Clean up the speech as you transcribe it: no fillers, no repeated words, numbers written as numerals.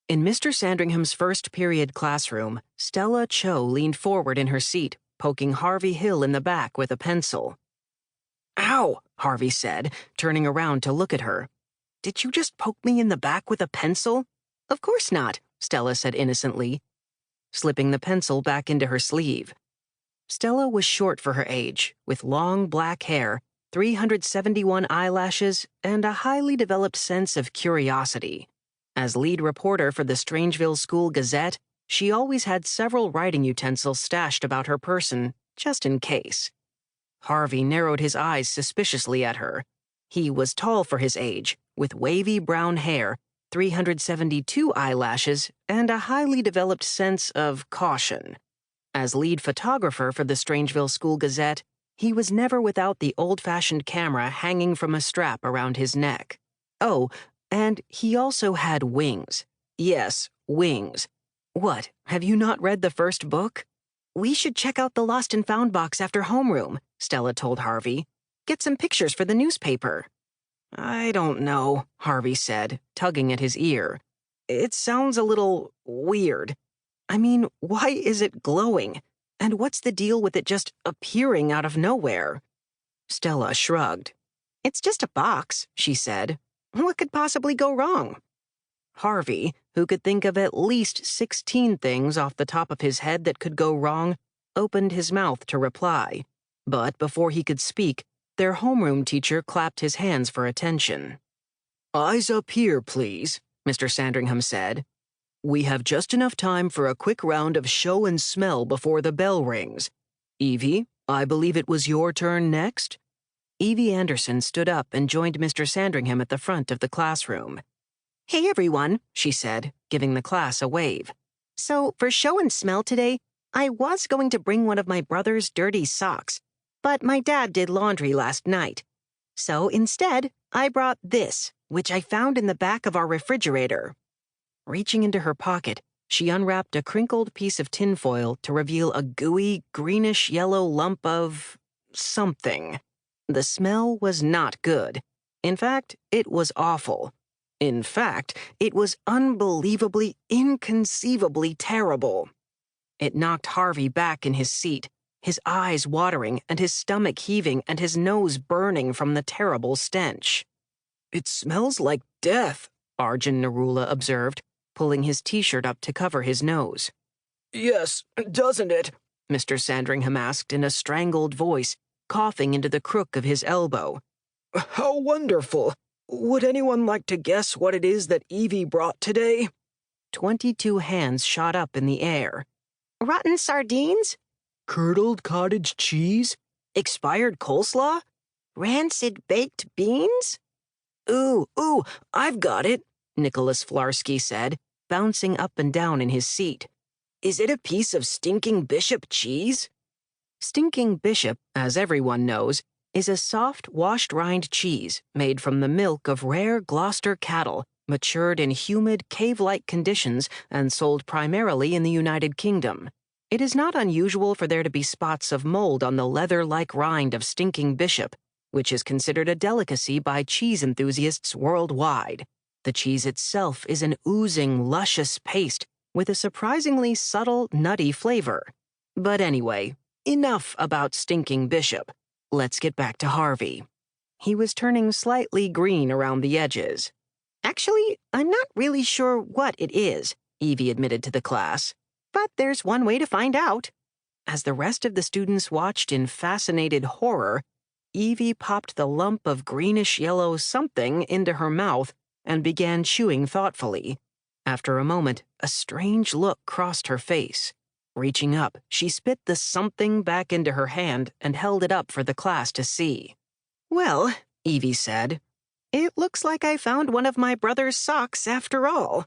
In Mr. Sandringham's first period classroom, Stella Cho leaned forward in her seat, poking Harvey Hill in the back with a pencil. "Ow," Harvey said, turning around to look at her. "Did you just poke me in the back with a pencil?" "Of course not," Stella said innocently, slipping the pencil back into her sleeve. Stella was short for her age, with long black hair, 371 eyelashes, and a highly developed sense of curiosity. As lead reporter for the Strangeville School Gazette, she always had several writing utensils stashed about her person, just in case. Harvey narrowed his eyes suspiciously at her. He was tall for his age, with wavy brown hair, 372 eyelashes, and a highly developed sense of caution. As lead photographer for the Strangeville School Gazette, he was never without the old-fashioned camera hanging from a strap around his neck. Oh, and he also had wings. Yes, wings. What, have you not read the first book? "We should check out the Lost and Found box after homeroom," Stella told Harvey. "Get some pictures for the newspaper." "I don't know," Harvey said, tugging at his ear. "It sounds a little weird. I mean, why is it glowing? And what's the deal with it just appearing out of nowhere?" Stella shrugged. "It's just a box," she said. "What could possibly go wrong?" Harvey, who could think of at least 16 things off the top of his head that could go wrong, opened his mouth to reply. But before he could speak, their homeroom teacher clapped his hands for attention. "Eyes up here, please," Mr. Sandringham said. "We have just enough time for a quick round of show and smell before the bell rings. Evie, I believe it was your turn next?" Evie Anderson stood up and joined Mr. Sandringham at the front of the classroom. "Hey, everyone," she said, giving the class a wave. "So, for show and smell today, I was going to bring one of my brother's dirty socks, but my dad did laundry last night. So instead, I brought this, which I found in the back of our refrigerator." Reaching into her pocket, she unwrapped a crinkled piece of tinfoil to reveal a gooey, greenish-yellow lump of something. The smell was not good. In fact, it was awful. In fact, it was unbelievably, inconceivably terrible. It knocked Harvey back in his seat, his eyes watering and his stomach heaving and his nose burning from the terrible stench. "It smells like death," Arjun Narula observed, pulling his t-shirt up to cover his nose. "Yes, doesn't it?" Mr. Sandringham asked in a strangled voice, coughing into the crook of his elbow. "How wonderful. Would anyone like to guess what it is that Evie brought today?" 22 hands shot up in the air. "Rotten sardines? Curdled cottage cheese? Expired coleslaw? Rancid baked beans?" Ooh, I've got it," Nicholas Flarsky said, bouncing up and down in his seat. "Is it a piece of stinking bishop cheese?" Stinking bishop, as everyone knows, is a soft, washed-rind cheese made from the milk of rare Gloucester cattle, matured in humid, cave-like conditions and sold primarily in the United Kingdom. It is not unusual for there to be spots of mold on the leather-like rind of stinking bishop, which is considered a delicacy by cheese enthusiasts worldwide. The cheese itself is an oozing, luscious paste with a surprisingly subtle, nutty flavor. But anyway, enough about stinking bishop. Let's get back to Harvey. He was turning slightly green around the edges. "Actually, I'm not really sure what it is," Evie admitted to the class. "But there's one way to find out." As the rest of the students watched in fascinated horror, Evie popped the lump of greenish-yellow something into her mouth and began chewing thoughtfully. After a moment, a strange look crossed her face. Reaching up, she spit the something back into her hand and held it up for the class to see. "Well," Evie said, "it looks like I found one of my brother's socks after all."